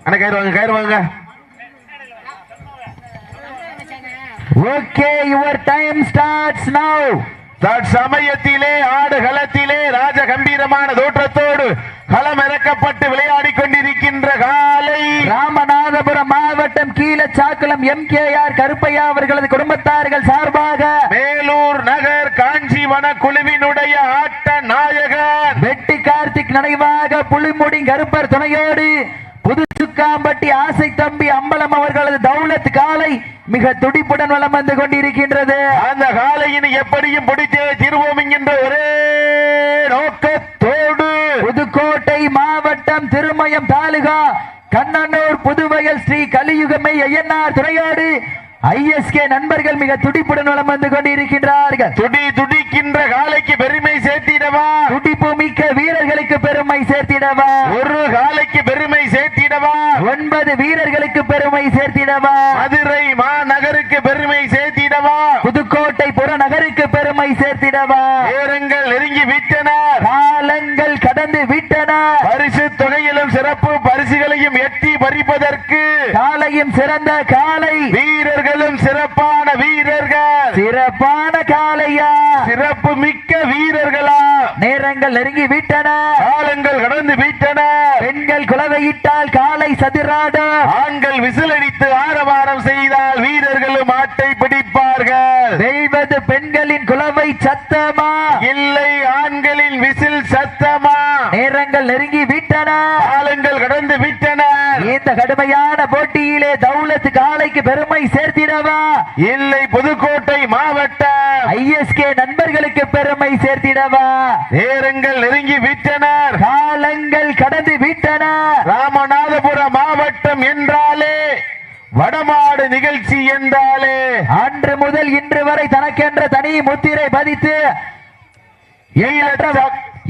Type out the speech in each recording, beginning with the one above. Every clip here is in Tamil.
அண்ணா கயிறு வாங்க. ஓகே, யுவர் டைம் ஸ்டார்ட்ஸ் நவ. சமயத்திலே ஆடு களத்திலே ராஜ கம்பீரமான தோற்றத்தோடு களம் இறக்கப்பட்டு விளையாடி கொண்டிருக்கின்ற காலை ராமநாதபுரம் மாவட்டம் கீழச்சாக்குளம் MKR கருப்பையா அவர்களது குடும்பத்தார்கள் சார்பாக மேலூர் நகர் காஞ்சிவன குழுவினுடைய ஆட்ட நாயகர் வெட்டி கார்த்திக் நினைவாக புலிமுடி கருப்பர் துணையோடு புதுசுக்காம்பட்டி ஆசை தம்பி அம்பலம் அவர்களது தௌலத் காலை மிக துடிப்புடன் வலம் வந்து கொண்டிருக்கின்றது. அந்த காலையின் எப்படியும் பிடித்தே திருவோம் என்கின்ற ஒரே நோக்கத்தோடு புதுக்கோட்டை மாவட்டம் திருமயம் தாலுகா கண்ணனூர் புதுவயல் ஸ்ரீ கலியுகமை ஐயனார் துணையோடு ISK நண்பர்கள் மிக துடிப்புடன் வலம் வந்து கொண்டிருக்கின்றார்கள். துடிக்கின்ற காலைக்கு பெருமை சேர்த்திடவா, துடிப்பு மிக்க வீரர்களுக்கு பெருமை சேர்த்திடவா, ஒரு காலைக்கு பெருமை சேர்த்திடவா, 9 வீரர்களுக்கு பெருமை சேர்த்திடவா, மதுரை மாநகருக்கு பெருமை சேர்த்திடவா, புதுக்கோட்டை புறநகருக்கு பெருமை சேர்த்திடவா. நேரங்கள் நெருங்கி விட்டன, காலங்கள் கடந்து விட்டன. பரிசு தொகையிலும் சிறப்பு பரிசுகளையும் எட்டி பறிப்பதற்கு காலையும் சிறந்த காலை, வீரர்களும் சிறப்பான வீரர்கள், சிறப்பான காலையா, சிறப்பு மிக்க வீரர்களா. நேரங்கள் நெருங்கி விட்டன, காலங்கள் கடந்து விட்டன. பெண்கள் குலவையிட்டால் காலை சதிராட, ஆண்கள் விசிலடித்து ஆரவாரம் செய்தால் வீரர்களும் ஆட்டை பிடிப்பார்கள். வெல்வது பெண்களின் குலவை சத்தமா, இல்லை ஆண்களின் விசில் சத்தமா. நேரங்கள் நெருங்கி விட்டன, காலங்கள் கடந்து விட்டன. இந்த கடுமையான போட்டியிலே தௌலத் காலைக்கு பெருமை சேர்த்திடவா, இல்லை புதுக்கோட்டை மாவட்ட ISK நண்பர்களுக்கு பெருமை சேர்த்திடவா. நேரங்கள் நெருங்கி விட்டனர், காலங்கள் கடந்து விட்டன. ராமநாதபுரம் மாவட்டம் என்றாலே வடமாடு நிகழ்ச்சி என்றாலே அன்று முதல் இன்று வரை தனக்கென்ற தனி முத்திரை பதித்து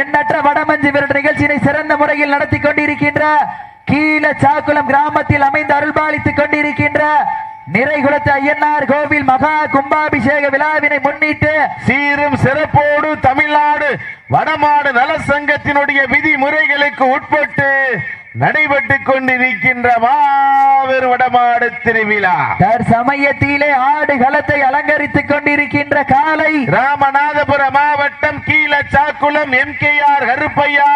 எண்ணற்ற வடமஞ்சு விரட்டு நிகழ்ச்சியினை சிறந்த முறையில் நடத்தி கொண்டிருக்கின்ற கீழச்சாக்குளம் கிராமத்தில் அமைந்து அருள்பாலித்துக் கொண்டிருக்கின்ற நிறைகுளத்து ஐயனார் கோவில் மகா கும்பாபிஷேக விழாவினை முன்னிட்டு சீரும் சிறப்போடு தமிழ்நாடு வடமாடு நல சங்கத்தினுடைய விதிமுறைகளுக்கு உட்பட்டு நடைபெற்றுக் கொண்டிருக்கின்ற மாபெரும் வடமாடு திருவிழா தற்சமயத்திலே ஆடு களத்தை அலங்கரித்துக் கொண்டிருக்கின்ற காலை ராமநாதபுரம் மாவட்டம் கீழச்சாக்குளம் MKR கருப்பையா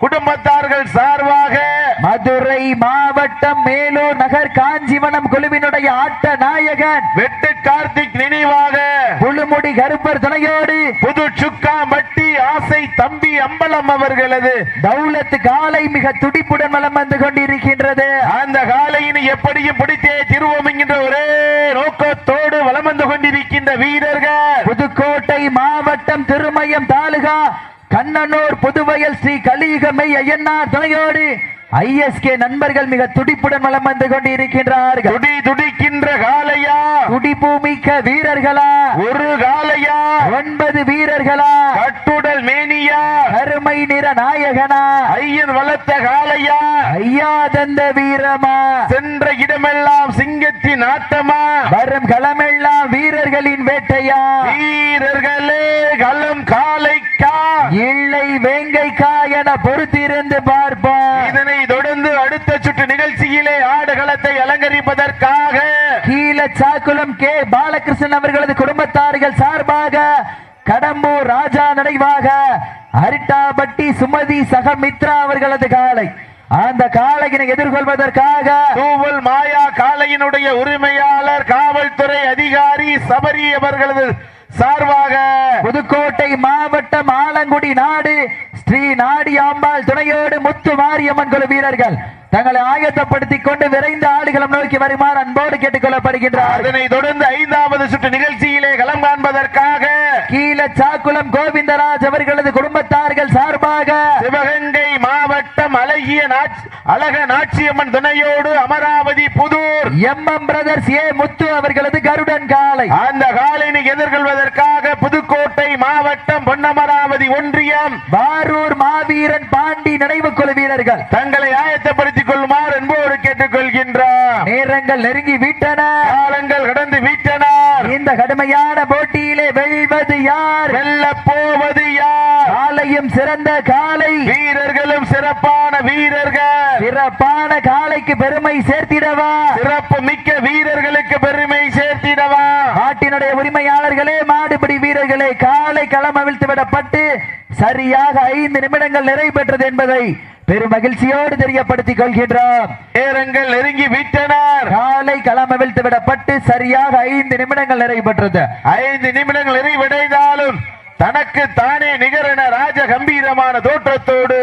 குடும்பத்தார்கள் சார்பாக மதுரை மாவட்டம் மேலூர் நகர் காஞ்சிவனம் குழுவினுடைய ஆட்ட நாயகன் வெட்டு கார்த்திக் நினைவாக புழுமுடி கருப்பர் துணையோடு புது சுக்காம்பட்டி ஆசை தம்பி அம்பலம் அவர்களது தௌலத் காலை மிக துடிப்புடன் வலம் வந்து கொண்டிருக்கின்றது. அந்த காலையினை எப்படியும் பிடித்தே திருவோம் என்கின்ற ஒரே நோக்கத்தோடு வலம் வந்து கொண்டிருக்கின்ற வீரர்கள் புதுக்கோட்டை மாவட்டம் திருமயம் தாலுகா கண்ணனூர் புதுவயல் ஸ்ரீ கலியுகமை ஐயனார் துணையோடு ISK நண்பர்கள் மிக துடிப்புடன் வலம் வந்து கொண்டிருக்கின்றார்கள். துடிக்கின்ற காலையா, துடிப்பு மிக்க வீரர்களா, ஒரு காலையா, 9 வீரர்களா, கட்டுடல் மேனியா, கருமை நிற நாயகனா, ஐயன் வளர்த்த காலையா, ஐயா தந்த வீரமா, சென்ற இடமெல்லாம் சிங்கத்தின் ஆட்டமா, வரும் களமெல்லாம் வீரர்களின் வேட்டையா, வீரர்களே களம் காலைக்கா இல்லை வேங்கைக்கா என பொறுத்திருந்து பார்ப்போம். இதனை தொடர்ந்து அடுத்த சுற்று நிகழ்ச்சியிலே ஆடுகளத்தை அலங்கரிப்பதற்காக கீழச்சாக்குளம் K பாலகிருஷ்ணன் அவர்களது குடும்பத்தார்கள் சார்பாக கடம்பூர் ராஜா நினைவாக அரிட்டாபட்டி சுமதி சகமித்ரா அவர்களது காலை அந்த காளையினை எதிர்கொள்வதற்காக தூவல் மாயா காளையினுடைய உரிமையாளர் காவல்துறை அதிகாரி சபரி அவர்களது சார்பாக புதுக்கோட்டை மாவட்டம் ஆலங்குடி நாடு ஸ்ரீ நாடியாம்பாள் துணையோடு முத்து மாரியம்மன் குழு வீரர்கள் தங்களை ஆயத்தப்படுத்திக் கொண்டு விரைந்து ஆடுகளம் நோக்கி வருமாறு அன்போடு கேட்டுக் கொள்ளப்படுகின்றார். அதனை தொடர்ந்து 5வது சுற்று நிகழ்ச்சியிலே களம் காண்பதற்காக கீழச்சாக்குளம் கோவிந்தராஜ் அவர்களது குடும்பத்தார்கள் சார்பாக சிவகங்கை மாவட்டம் அழக நாச்சியம்மன் துணையோடு Amaravathi Pudur MM brothers A Muthu அவர்களது கருடன் காலை அந்த காலையினை எதிர்கொள்வதற்காக புதுக்கோட்டை மாவட்டம் பொன்னமராவதி ஒன்றியம் பாரூர் மாவீரன் பாண்டி நினைவு குழு வீரர்கள் தங்களை ஆயத்தப்படுத்திக் கொள்ளுமாறு என்போடு கேட்டுக் கொள்கின்றார். நேரங்கள் நெருங்கி விட்டன, காலங்கள் கடந்து விட்டன. இந்த கடுமையான போட்டியிலே வெல்வது யார், வெல்ல போவது யார், காலையும் காலையும் சிறந்த காலை, வீரர்களும் சிறப்பான வீரர்கள், சிறப்பான காலைக்கு பெருமை சேர்த்திடவா, சிறப்பு மிக்க வீரர்களுக்கு பெருமை சேர்த்திடவா. நாட்டினுடைய உரிமையாளர்களே, மாடுபிடி வீரர்களே, காலை களம் அவிழ்த்து விடப்பட்டு சரியாக 5 நிமிடங்கள் நிறைவேற்றது என்பதை பெரும் மகிழ்ச்சியோடு தெரியப்படுத்திக் கொள்கின்றோம். நேரங்கள் நெருங்கி விட்டனர். காலை களம் அவிழ்த்து விடப்பட்டு சரியாக 5 நிமிடங்கள் நிறைவேற்றது. 5 நிமிடங்கள் நிறைவடைந்தாலும் தனக்கு தானே நிகரென ராஜ கம்பீரமான தோற்றத்தோடு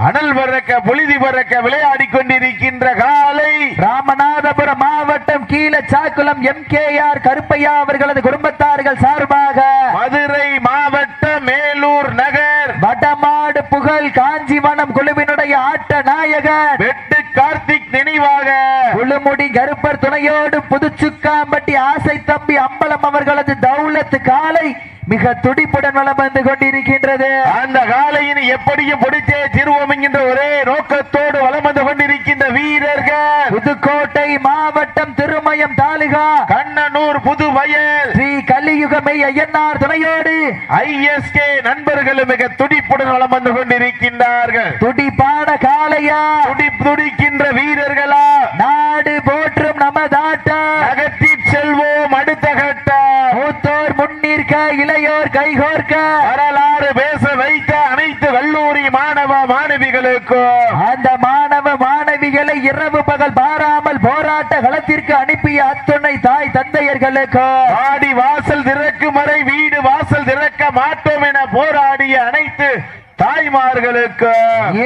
அனல் பறக்க பொழுதி பறக்க விளையாடி கொண்டிருக்கின்ற காலை ராமநாதபுரம் மாவட்டம் கீழச்சாக்குளம் MKR கருப்பையா அவர்களது குடும்பத்தார்கள் சார்பாக மதுரை மாவட்டம் மேலூர் நகர் வடமாடு புகழ் காஞ்சிவனம் குழுவினுடைய ஆட்ட நாயகர் வெட்டு கார்த்திக் நினைவாக குழுமுடி கருப்பர் துணையோடு புதுச்சுக்காம்பட்டி ஆசை தம்பி அம்பலம் அவர்களது தௌலத் காலை மிக துடிப்புடன் வலம் வந்து கொண்டிருக்கின்றது. அந்த காலையின் எப்படியும் பிடித்தே திருவோம் என்கின்ற ஒரே நோக்கத்தோடு வலம் வந்து கொண்டிருக்கின்ற வீரர்கள் புதுக்கோட்டை மாவட்டம் திருமயம் தாலுகா கண்ணனூர் புதுவயல் ஸ்ரீ கலியுகமை ஐயனார் துணையோடு ISK நண்பர்களும் மிக துடிப்புடன் வலம் வந்து கொண்டிருக்கின்றார்கள். துடிப்பான காலையா, துடிக்கின்ற வீரர்களா, நாடு போற்றும் நமதாட்டம் அகற்றி செல்வோம் அடுத்த கட்டம். மூத்தோர் முன்னிற்க இளையோர் கைகோர்க்க வரலாறு பேச வைத்த அனைத்து கல்லூரி மாணவ மாணவிகளுக்கும் அந்த மாணவ மாணவிகளை இரவு பகல் பாராமல் போராட்ட களத்திற்கு அனுப்பிய அத்துணை தாய் தந்தையர்களுக்கு ஆடி வாசல் திறக்கும் வரை வீடு வாசல் திறக்க மாட்டோம் என போராடிய அனைத்து தாய்மார்களுக்கு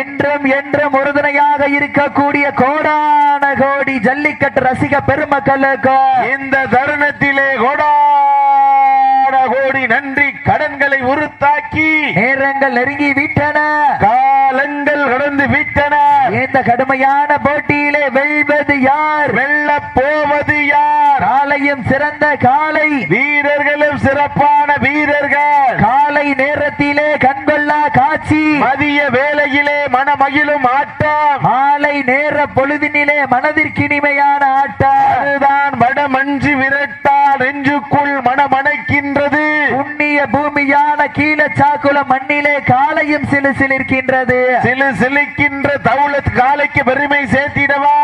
இன்றும் என்றும் உறுதுணையாக இருக்கக்கூடிய கோடான கோடி ஜல்லிக்கட்டு ரசிக பெருமக்களுக்கு இந்த தருணத்திலே கோடான கோடி நன்றி கடன்களை உறுத்தாக்கி நேரங்கள் நெருங்கி விட்டன, காலங்கள் கடந்து விட்டன. இந்த கடுமையான போட்டியிலே வெல்வது யார், வெல்ல போவது யார்? காலையும் சிறந்த காலை, வீரர்களும் சிறப்பான வீரர்கள். காலை நேரத்திலே கண்கொள்ளா காட்சி, மதிய வேளையிலே மனமகிழும் ஆட்டம், மாலை நேர பொழுதினிலே மனதிற்கினிமையான ஆட்டம். அதுதான் வடமஞ்சு விரட்டால் நெஞ்சுக்குள் மனமணக்கின்றது. புண்ணிய பூமியான கீழச்சாக்குளம் மண்ணிலே காலையும் சிலுசிலிருக்கின்றது. சிலுசிலுக்கின்ற தௌலத் காலைக்கு பெருமை சேர்த்திடவா,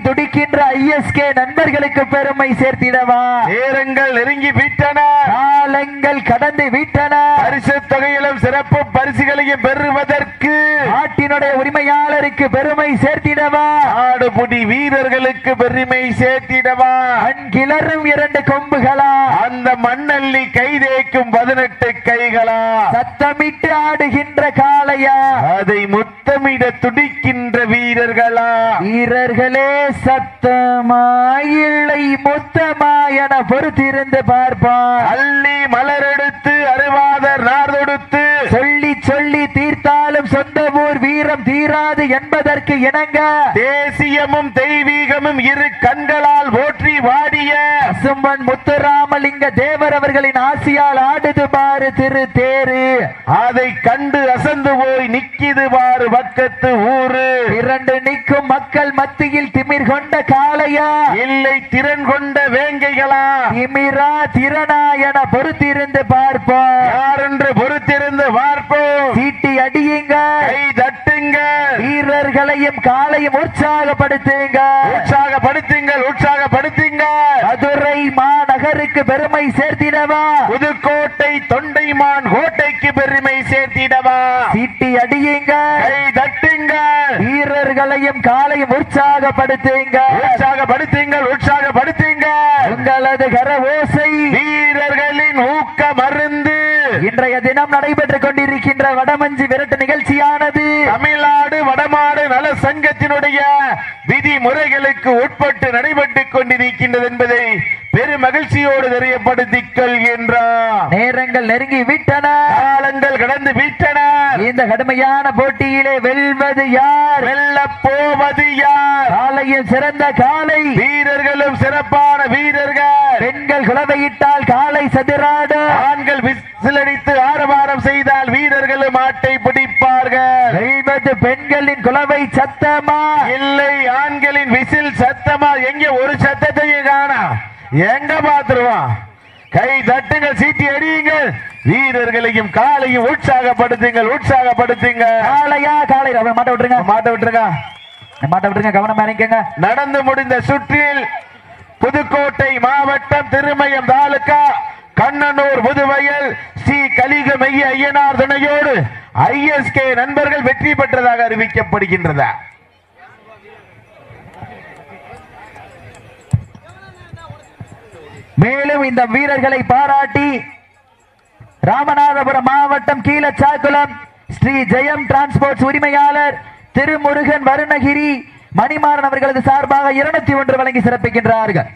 துடிக்கின்ற ISK நண்பர்களுக்கு பெருமை சேர்த்திடவா. நேரங்கள் நெருங்கி விட்டன, காலங்கள் கடந்து விட்டன. பரிசு தொகையிலும் சிறப்பு பரிசுகளையும் பெறுவதற்கு நாட்டினுடைய உரிமையாளருக்கு பெருமை சேர்த்திடவா, ஆடுபுடி வீரர்களுக்கு பெருமை சேர்த்திடவா. கிளறும் 2 கொம்புகளா, அந்த மண்ணள்ளி கைதேக்கும் 18 கைகளா, சத்தமிட்டு ஆடுகின்ற காளையா, அதை முத்தமிட துடிக்கின்ற வீரர்களா. வீரர்களே சத்தமாய் இல்லை மொத்தமா என பொறுத்திருந்து பார்ப்பார். அள்ளி மலரெடுத்து அருவாதர் நார்தொடுத்து சொல்லி சொல்லி தீர்த்தாலும் சொந்த ஊர் வீரம் தீராது என்பதற்கு இணங்க தேசியமும் தெய்வீகமும் இரு கண்களால் போற்றி வாடிய பசும்பன் முத்துராமலிங்க தேவர் அவர்களின் ஆசியால் ஆடுது பாரு திரு தேரு. அதை கண்டு அசந்து போய் நிக்கிது பாரு பக்கத்து ஊரு. 2 நிற்கும் மக்கள் மத்தியில் திமிர் கொண்ட காளையா, இல்லை திறன் கொண்ட வேங்கைகளா, திமிரா திறனா என பொறுத்திருந்து பார்ப்போம். யார் என்று பொறுத்திருந்து பார்ப்போம். சீட்டி அடியுங்க, கை தட்டுங்க, வீரர்களையும் காலையும் உற்சாகப்படுத்துங்க, உற்சாகப்படுத்துங்கள் உற்சாகப்படுத்துங்க. மதுரை மாநகருக்கு பெருமை சேர்த்திடவா, புதுக்கோட்டை தொண்டைமான் கோட்டைக்கு பெருமை சேர்த்திடவா. சீட்டி அடியுங்க, கை தட்டுங்க, வீரர்களையும் காலையும் உற்சாகப்படுத்துங்க, உற்சாகப்படுத்துங்கள் உற்சாகப்படுத்துங்க. உங்களது கர ஓசை வீரர்களின் ஊக்க மருந்து. இன்றைய தினம் நடைபெற்றுக் கொண்டிருக்கின்ற வடமஞ்சி விரட்டு நிகழ்ச்சியானது தமிழ்நாடு வடமாடு நல சங்கத்தினுடைய விதிமுறைகளுக்கு உட்பட்டு நடைபெற்றுக் கொண்டிருக்கின்றது என்பதை பெரும் மகிழ்ச்சியோடு தெரியப்படுத்திக் கொள்கின்றார். நேரங்கள் நெருங்கி விட்டன, காலங்கள் கடந்து விட்டன. இந்த கடுமையான போட்டியிலே வெல்வது யார், வெல்ல போவது யார்? காலையில் சிறந்த காலை, வீரர்களும் சிறப்பான வீரர்கள். பெண்கள் குலவையிட்டால் காலை சதிராடு, ஆண்கள் விசிலடித்து ஆரவாரம் செய்தால் வீரர்களும் ஆட்டை பிடிப்பார்கள். வெல்வது பெண்களின் குலவை சத்தமா, இல்லை ஆண்களின் விசில் சத்தமா? எங்க ஒரு சத்தத்தையும் காணா, எங்க பாத்துருவான்? கை தட்டுங்கள், சீட்டி அடியுங்கள், வீரர்களையும் காலையும் உற்சாகப்படுத்துங்கள், உற்சாகப்படுத்துங்க. காளையா காளை மாட்ட விட்டுருங்க, மாட்ட விட்டுருங்க, மாட்ட விட்டுருங்க, கவனம் இறங்கிக்கங்க. நடந்து முடிந்த சுற்றில் புதுக்கோட்டை மாவட்டம் திருமயம் தாலுகா கண்ணனூர் புதுவயல் ஸ்ரீ கலிகமைய ஐயனார் துணையோடு ஐஎஸ்கே நண்பர்கள் வெற்றி பெற்றதாக அறிவிக்கப்படுகின்றதா. மேலும் இந்த வீரர்களை பாராட்டி ராமநாதபுரம் மாவட்டம் கீழச்சாக்குளம் ஸ்ரீ ஜெயம் டிரான்ஸ்போர்ட்ஸ் உரிமையாளர் திருமுருகன் வருணகிரி மணிமாறன் அவர்களது சார்பாக 201 வழங்கி சிறப்பிக்கின்றார்கள்.